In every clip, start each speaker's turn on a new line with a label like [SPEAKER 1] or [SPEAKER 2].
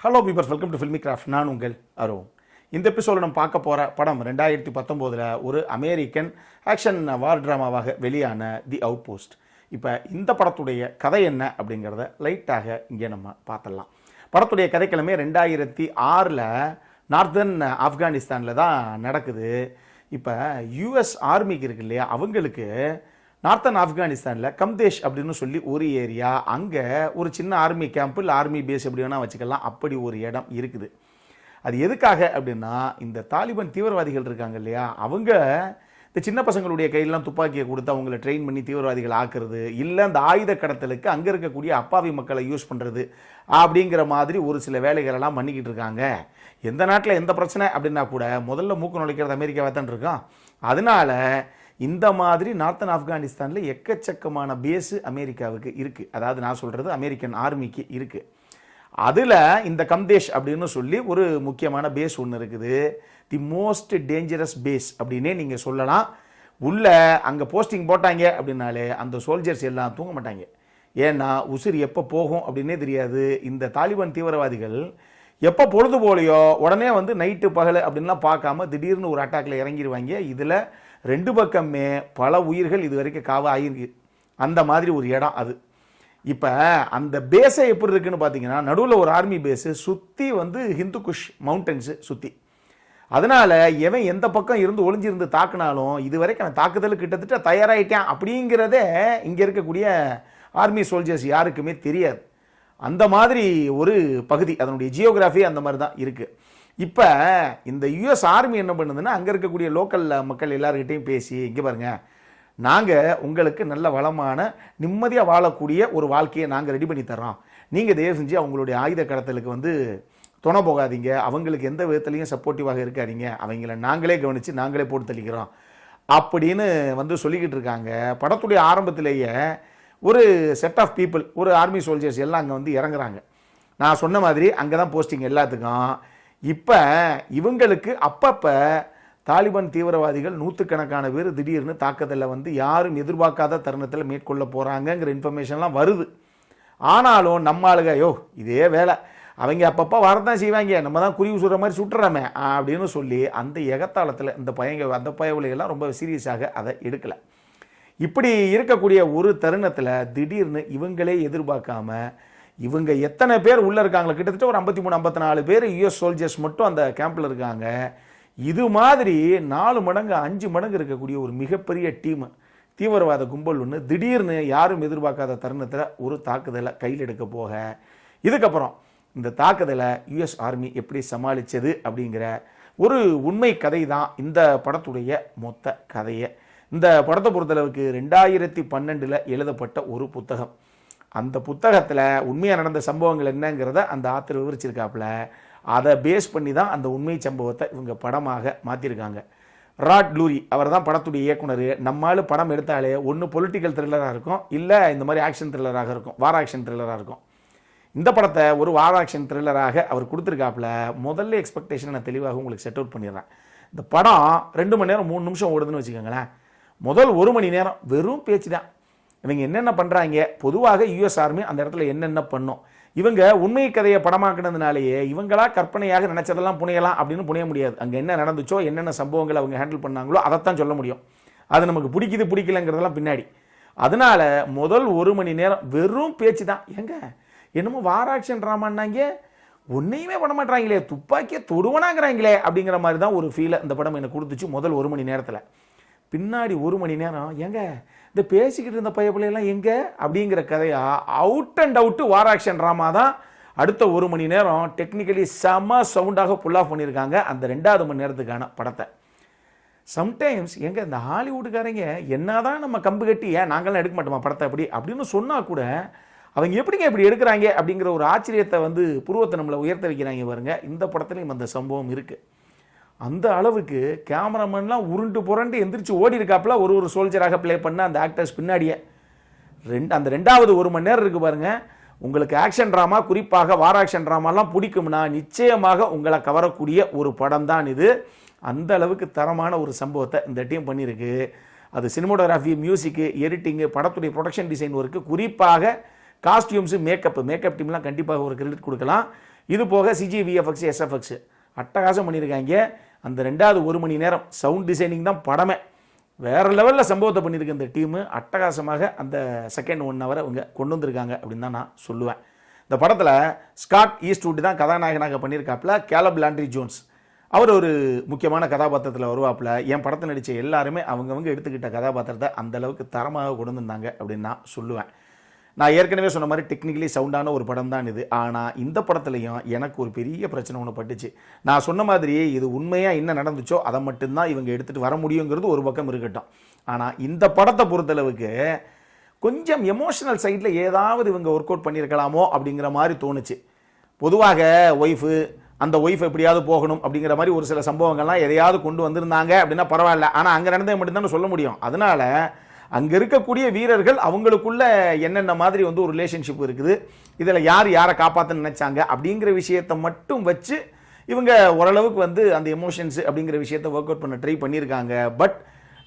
[SPEAKER 1] Hello peepers, welcome to filmy craft. நான் உங்கள் அருண். இந்த எபிசோட நம்ம பார்க்க போகிற படம் 2019 ஒரு அமெரிக்கன் ஆக்ஷன் வார் ட்ராமாவாக வெளியான தி அவுட் போஸ்ட். இப்போ இந்த படத்துடைய கதை என்ன அப்படிங்கிறத லைட்டாக இங்கே நம்ம பார்த்துடலாம். படத்துடைய கதைக்கிழமை 2006 நார்தர்ன் ஆப்கானிஸ்தானில் தான் நடக்குது. இப்போ யூஎஸ் ஆர்மிக்கு இருக்கு இல்லையா, அவங்களுக்கு நார்த்தன் ஆப்கானிஸ்தானில் கம்தேஷ் அப்படின்னு சொல்லி ஒரு ஏரியா, அங்கே ஒரு சின்ன ஆர்மி கேம்ப் இல்லை ஆர்மி பேஸ் எப்படி வேணால் வச்சுக்கலாம், அப்படி ஒரு இடம் இருக்குது. அது எதுக்காக அப்படின்னா, இந்த தாலிபான் தீவிரவாதிகள் இருக்காங்க இல்லையா, அவங்க இந்த சின்ன பசங்களுடைய கையெல்லாம் துப்பாக்கியை கொடுத்து அவங்கள ட்ரெயின் பண்ணி தீவிரவாதிகள் ஆக்குறது, இல்லை அந்த ஆயுத கடத்தலுக்கு அங்கே இருக்கக்கூடிய அப்பாவி மக்களை யூஸ் பண்ணுறது அப்படிங்கிற மாதிரி ஒரு சில வேலைகளெல்லாம் பண்ணிக்கிட்டு இருக்காங்க. எந்த நாட்டில் எந்த பிரச்சனை அப்படின்னா கூட முதல்ல மூக்கு நுழைக்கிறது அமெரிக்காவை தான் இருக்கான். அதனால இந்த மாதிரி நார்த்தன் ஆப்கானிஸ்தானில் எக்கச்சக்கமான பேஸு அமெரிக்காவுக்கு இருக்குது. அதாவது நான் சொல்கிறது அமெரிக்கன் ஆர்மிக்கு இருக்குது. அதில் இந்த கம்தேஷ் அப்படின்னு சொல்லி ஒரு முக்கியமான பேஸ் ஒன்று இருக்குது. தி மோஸ்ட் டேஞ்சரஸ் பேஸ் அப்படின்னே நீங்கள் சொல்லலாம். உள்ள அங்கே போஸ்டிங் போட்டாங்க அப்படின்னாலே அந்த சோல்ஜர்ஸ் எல்லாம் தூங்க மாட்டாங்க. ஏன்னா உசிர் எப்போ போகும் அப்படின்னே தெரியாது. இந்த தாலிபான் தீவிரவாதிகள் எப்போ பொழுது போலையோ உடனே வந்து நைட்டு பகல் அப்படின்லாம் பார்க்காம திடீர்னு ஒரு அட்டாக்கில் இறங்கிடுவாங்க. இதில் ரெண்டு பக்கமே பல உயிர்கள் இது வரைக்கும் காவ ஆகிருக்கு. அந்த மாதிரி ஒரு இடம் அது. இப்போ அந்த பேஸை எப்படி இருக்குன்னு பார்த்தீங்கன்னா, நடுவில் ஒரு ஆர்மி பேஸு சுற்றி வந்து ஹிந்து குஷ் மவுண்டன்ஸு சுற்றி. அதனால் எவன் எந்த பக்கம் இருந்து ஒளிஞ்சிருந்து தாக்குனாலும் இது வரைக்கும் அவன் தாக்குதல் கிட்டத்தட்ட தயாராகிட்டான் அப்படிங்கிறதே இங்கே இருக்கக்கூடிய ஆர்மி சோல்ஜர்ஸ் யாருக்குமே தெரியாது. அந்த மாதிரி ஒரு பகுதி, அதனுடைய ஜியோகிராஃபி அந்த மாதிரி தான் இருக்குது. இப்போ இந்த யுஎஸ் ஆர்மி என்ன பண்ணுதுன்னா, அங்கே இருக்கக்கூடிய லோக்கல் மக்கள் எல்லாருக்கிட்டையும் பேசி, இங்கே பாருங்கள், நாங்கள் உங்களுக்கு நல்ல வளமான நிம்மதியாக வாழக்கூடிய ஒரு வாழ்க்கையை நாங்கள் ரெடி பண்ணி தர்றோம். நீங்கள் தயவு செஞ்சு அவங்களுடைய ஆயுத கடத்தலுக்கு வந்து துணை போகாதீங்க, அவங்களுக்கு எந்த விதத்துலையும் சப்போர்ட்டிவாக இருக்காதீங்க, அவங்கள நாங்களே கவனித்து நாங்களே போட்டு தள்ளிக்கிறோம் அப்படின்னு வந்து சொல்லிக்கிட்டு இருக்காங்க. படத்துடைய ஆரம்பத்திலேயே ஒரு செட் ஆஃப் பீப்புள், ஒரு ஆர்மி சோல்ஜர்ஸ் எல்லாம் அங்கே வந்து இறங்குறாங்க. நான் சொன்ன மாதிரி அங்கே தான் போஸ்டிங் எல்லாத்துக்கும். இப்போ இவங்களுக்கு அப்பப்போ தாலிபான் தீவிரவாதிகள் நூற்றுக்கணக்கான பேர் திடீர்னு தாக்குதலில் வந்து யாரும் எதிர்பார்க்காத தருணத்தில் மேற்கொள்ள போகிறாங்கங்கிற இன்ஃபர்மேஷன்லாம் வருது. ஆனாலும் நம்ம ஆளுங்க, இதே வேலை, அவங்க அப்பப்போ வரதான் செய்வாங்க, நம்ம தான் குருவி சுடுற மாதிரி சுட்டுறாமே அப்படின்னு சொல்லி அந்த எகத்தாளத்தில் இந்த அந்த பயவுலைகள்லாம் ரொம்ப சீரியஸாக அதை எடுக்கலை. இப்படி இருக்கக்கூடிய ஒரு தருணத்தில் திடீர்னு இவங்களே எதிர்பார்க்காம, இவங்க எத்தனை பேர் உள்ளே இருக்காங்களோ, கிட்டத்தட்ட ஒரு 53-54 பேர் யுஎஸ் சோல்ஜர்ஸ் மட்டும் அந்த கேம்பில் இருக்காங்க. இது மாதிரி 4 மடங்கு 5 மடங்கு இருக்கக்கூடிய ஒரு மிகப்பெரிய டீம் தீவிரவாத கும்பல் ஒன்று திடீர்னு யாரும் எதிர்பார்க்காத தருணத்தில் ஒரு தாக்குதலை கையில் எடுக்க போக, இதுக்கப்புறம் இந்த தாக்குதலை யுஎஸ் ஆர்மி எப்படி சமாளித்தது அப்படிங்கிற ஒரு உண்மை கதை தான் இந்த படத்துடைய மொத்த கதையை. இந்த படத்தை பொறுத்தளவுக்கு 2012 எழுதப்பட்ட ஒரு புத்தகம். அந்த புத்தகத்தில் உண்மையாக நடந்த சம்பவங்கள் என்னங்கிறத அந்த ஆத்தர் விவரிச்சிருக்காப்புல. அதை பேஸ் பண்ணி தான் அந்த உண்மை சம்பவத்தை இவங்க படமாக மாற்றிருக்காங்க. ராட் லூரி அவர் தான் படத்துடைய இயக்குனர். நம்மளால் படம் எடுத்தாலே ஒன்று பொலிட்டிக்கல் த்ரில்லராக இருக்கும், இல்லை இந்த மாதிரி ஆக்ஷன் த்ரில்லராக இருக்கும், வார் ஆக்ஷன் த்ரில்லராக இருக்கும். இந்த படத்தை ஒரு வார் ஆக்ஷன் த்ரில்லராக அவர் கொடுத்துருக்காப்புல. முதல்ல எக்ஸ்பெக்டேஷனை நான் தெளிவாக உங்களுக்கு செட் அவுட் பண்ணிடுறேன். இந்த படம் 2 மணி நேரம் 3 நிமிஷம் ஓடுதுன்னு வச்சுக்கோங்களேன். முதல் 1 மணி நேரம் வெறும் பேச்சு தான். இவங்க என்னென்ன பண்ணுறாங்க, பொதுவாக யுஎஸ் ஆர்மி அந்த இடத்துல என்னென்ன பண்ணும், இவங்க உண்மை கதையை படமாக்கினதுனாலேயே இவங்களா கற்பனையாக நினச்சதெல்லாம் புனையலாம் அப்படின்னு புனைய முடியாது. அங்கே என்ன நடந்துச்சோ, என்னென்ன சம்பவங்கள் அவங்க ஹேண்டில் பண்ணாங்களோ அதைத்தான் சொல்ல முடியும். அது நமக்கு பிடிக்குது பிடிக்கலங்கிறதெல்லாம் பின்னாடி. அதனால முதல் 1 மணி நேரம் வெறும் பேச்சு தான். என்னமோ வாராக்ஷன் ட்ராமான்னாங்க, ஒன்றையுமே பண்ண மாட்டாங்களே, துப்பாக்கியை தொடுவனாங்கிறாங்களே அப்படிங்கிற மாதிரி தான் ஒரு ஃபீலை இந்த படம் எனக்கு கொடுத்துச்சு முதல் 1 மணி நேரத்தில். பின்னாடி 1 மணி நேரம் இந்த பேசிக்கிட்டு இருந்த பையப்பிள்ளையெல்லாம் அப்படிங்கிற கதையா out and out war action drama தான். அடுத்த 1 மணி நேரம் டெக்னிக்கலி செம சவுண்டாக புல் ஆஃப் பண்ணியிருக்காங்க அந்த 2வது மணி நேரத்துக்கான படத்தை. சம்டைம்ஸ் இந்த ஹாலிவுட்டுக்காரங்க என்னதான் நம்ம கம்பு கட்டி நாங்கள்லாம் எடுக்க மாட்டோமா படத்தை அப்படின்னு சொன்னால் கூட அவங்க எப்படிங்க இப்படி எடுக்கிறாங்க அப்படிங்கிற ஒரு ஆச்சரியத்தை வந்து புருவத்தை நம்மளை உயர்த்த வைக்கிறாங்க பாருங்க. இந்த படத்துலையும் அந்த சம்பவம் இருக்குது. அந்த அளவுக்கு கேமராமேன்லாம் உருண்டு புரண்டு எந்திரிச்சு ஓடி இருக்காப்புல ஒரு சோல்ஜராக ப்ளே பண்ண அந்த ஆக்டர்ஸ் பின்னாடியே. அந்த 2வது 1 மணி நேரம் இருக்குது பாருங்கள். உங்களுக்கு ஆக்ஷன் ட்ராமா, குறிப்பாக வார் ஆக்ஷன் ட்ராமாலாம் பிடிக்கும்னா நிச்சயமாக உங்களை கவரக்கூடிய ஒரு படம் தான் இது. அந்த அளவுக்கு தரமான ஒரு சம்பவத்தை இந்த டீம் பண்ணியிருக்கு. அது சினிமோட்டோகிராஃபி, மியூசிக்கு, எடிட்டிங்கு, படத்துடைய ப்ரொடக்ஷன் டிசைன் ஒர்க்கு, குறிப்பாக காஸ்டியூம்ஸு, மேக்கப் டீம்லாம் கண்டிப்பாக ஒரு கிரெடிட் கொடுக்கலாம். இது போக சிஜி, விஎஃப்எக்ஸ், எஸ்எஃப்எக்ஸ் அட்டகாசம் பண்ணியிருக்காங்க. அந்த 2வது 1 மணி நேரம் சவுண்ட் டிசைனிங் தான் படமே. வேறு லெவலில் சம்பவத்தை பண்ணியிருக்கு இந்த டீமு. அட்டகாசமாக அந்த செகண்ட் 1 ஹவரை அவங்க கொண்டு வந்திருக்காங்க அப்படின்னு தான் நான் சொல்லுவேன். இந்த படத்தில் ஸ்காட் ஈஸ்ட்வுட் தான் கதாநாயகனாக பண்ணியிருக்காப்புல. கேலப் லாண்ட்ரி ஜோன்ஸ் அவர் ஒரு முக்கியமான கதாபாத்திரத்தில் வருவாப்புல. என் படத்தை நடித்த எல்லாருமே அவங்கவங்க எடுத்துக்கிட்ட கதாபாத்திரத்தை அந்தளவுக்கு தரமாக கொண்டு வந்திருந்தாங்க அப்படின்னு நான் சொல்லுவேன். நான் ஏற்கனவே சொன்ன மாதிரி டெக்னிக்கலி சவுண்டான ஒரு படம் தான் இது. ஆனால் இந்த படத்துலையும் எனக்கு ஒரு பெரிய பிரச்சனை ஒன்று பட்டுச்சு. நான் சொன்ன மாதிரி இது உண்மையாக என்ன நடந்துச்சோ அதை மட்டும்தான் இவங்க எடுத்துகிட்டு வர முடியுங்கிறது ஒரு பக்கம் இருக்கட்டும். ஆனால் இந்த படத்தை பொறுத்தளவுக்கு கொஞ்சம் எமோஷனல் சைடில் ஏதாவது இவங்க ஒர்க் அவுட் பண்ணியிருக்கலாமோ அப்படிங்கிற மாதிரி தோணுச்சு. பொதுவாக அந்த ஒய்ஃப் எப்படியாவது போகணும் அப்படிங்கிற மாதிரி ஒரு சில சம்பவங்கள்லாம் எதையாவது கொண்டு வந்திருந்தாங்க அப்படின்னா பரவாயில்ல. ஆனால் அங்கே நடந்தே மட்டும்தான் சொல்ல முடியும். அதனால அங்கே இருக்கக்கூடிய வீரர்கள் அவங்களுக்குள்ள என்னென்ன மாதிரி ஒரு ரிலேஷன்ஷிப் இருக்குது, இதில் யார் யாரை காப்பாற்ற நினைச்சாங்க அப்படிங்கிற விஷயத்தை மட்டும் வச்சு இவங்க ஓரளவுக்கு அந்த எமோஷன்ஸ் அப்படிங்கிற விஷயத்தை ஒர்க் அவுட் பண்ண ட்ரை பண்ணியிருக்காங்க. பட்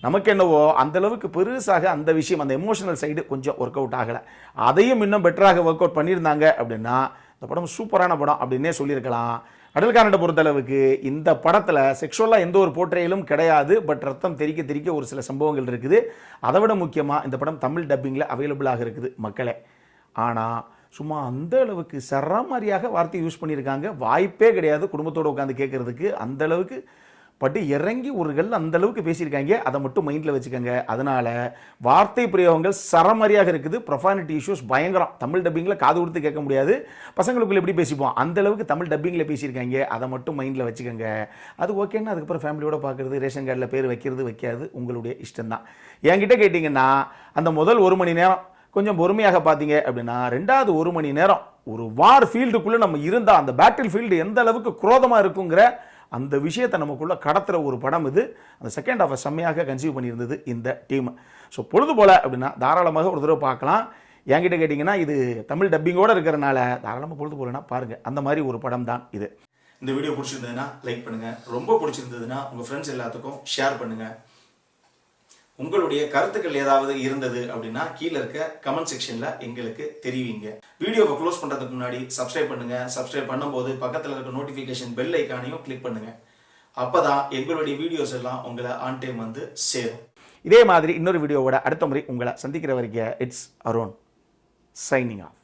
[SPEAKER 1] நமக்கு என்னவோ அந்தளவுக்கு பெருசாக அந்த விஷயம், அந்த எமோஷனல் சைடு கொஞ்சம் ஒர்க் அவுட் ஆகலை. அதையும் இன்னும் பெட்டராக ஒர்க் அவுட் பண்ணியிருந்தாங்க அப்படின்னா இந்த படம் சூப்பரான படம் அப்படின்னே சொல்லியிருக்கலாம். அடல்காரனை பொறுத்தளவுக்கு இந்த படத்தில் செக்ஷுவலாக எந்த ஒரு போர்ட்ரேலும் கிடையாது. பட் ரத்தம் தெறிக்க தெறிக்க ஒரு சில சம்பவங்கள் இருக்குது. அதை விட முக்கியமாக இந்த படம் தமிழ் டப்பிங்கில் அவைலபிளாக இருக்குது மக்களே. ஆனால் சும்மா அந்த அளவுக்கு சரமாரியாக வார்த்தை யூஸ் பண்ணியிருக்காங்க. வாய்ப்பே கிடையாது குடும்பத்தோடு உட்காந்து கேட்கறதுக்கு. அந்த அளவுக்கு பட்டு இறங்கி ஒருகள் அந்த அளவுக்கு பேசியிருக்காங்க. அதை மட்டும் மைண்டில் வச்சுக்கோங்க. அதனால வார்த்தை பிரயோகங்கள் சரமாரியாக இருக்குது. ப்ரொஃபானிட்டி இஷ்யூஸ் பயங்கரம். தமிழ் டப்பிங்கில் காது கொடுத்து கேட்க முடியாது. பசங்களுக்குள்ள எப்படி பேசிப்போம் அந்த அளவுக்கு தமிழ் டப்பிங்கில் பேசியிருக்காங்க. அதை மட்டும் மைண்டில் வச்சுக்கோங்க. அது ஓகேன்னா அதுக்கப்புறம் ஃபேமிலியோட பார்க்குறது, ரேஷன் கார்டில் பேர் வைக்கிறது வைக்காது உங்களுடைய இஷ்டம்தான். என்கிட்ட கேட்டிங்கன்னா அந்த முதல் 1 மணி நேரம் கொஞ்சம் பொறுமையாக பார்த்தீங்க அப்படின்னா 2வது 1 மணி நேரம் ஒரு வார் ஃபீல்டுக்குள்ளே நம்ம இருந்தால் அந்த பேட்டில் ஃபீல்டு எந்த அளவுக்கு குரோதமாக இருக்குங்கிற அந்த விஷயத்தை நமக்குள்ள கடத்துகிற ஒரு படம் இது. அந்த செகண்ட் ஹாஃபை செம்மையாக கன்சீவ் பண்ணியிருந்தது இந்த டீம். ஸோ பொழுது போல் அப்படின்னா தாராளமாக ஒரு தடவை பார்க்கலாம். என்கிட்ட கேட்டிங்கன்னா இது தமிழ் டப்பிங்கோடு இருக்கிறனால தாராளமாக பொழுது போலன்னா பாருங்கள். அந்த மாதிரி ஒரு படம் தான் இது. இந்த வீடியோ பிடிச்சிருந்ததுன்னா லைக் பண்ணுங்கள். ரொம்ப பிடிச்சிருந்ததுன்னா உங்கள் ஃப்ரெண்ட்ஸ் எல்லாத்துக்கும் ஷேர் பண்ணுங்கள். உங்களுடைய கருத்துக்கள் ஏதாவது இருந்தது அப்படின்னா கீழே இருக்க கமெண்ட் செக்ஷன்ல எங்களுக்கு தெரிவிங்க. வீடியோவை க்ளோஸ் பண்றதுக்கு முன்னாடி சப்ஸ்கிரைப் பண்ணுங்க. சப்ஸ்கிரைப் பண்ணும்போது பக்கத்தில் இருக்க நோட்டிபிகேஷன் பெல் ஐக்கானையும் கிளிக் பண்ணுங்க. அப்பதான் எங்களுடைய வீடியோஸ் எல்லாம் உங்களை ஆன் டைம் சேரும். இதே மாதிரி இன்னொரு வீடியோவோட அடுத்த முறை உங்களை சந்திக்கிற வரைக்கும் இட்ஸ் அருண் சைனிங் ஆஃப்.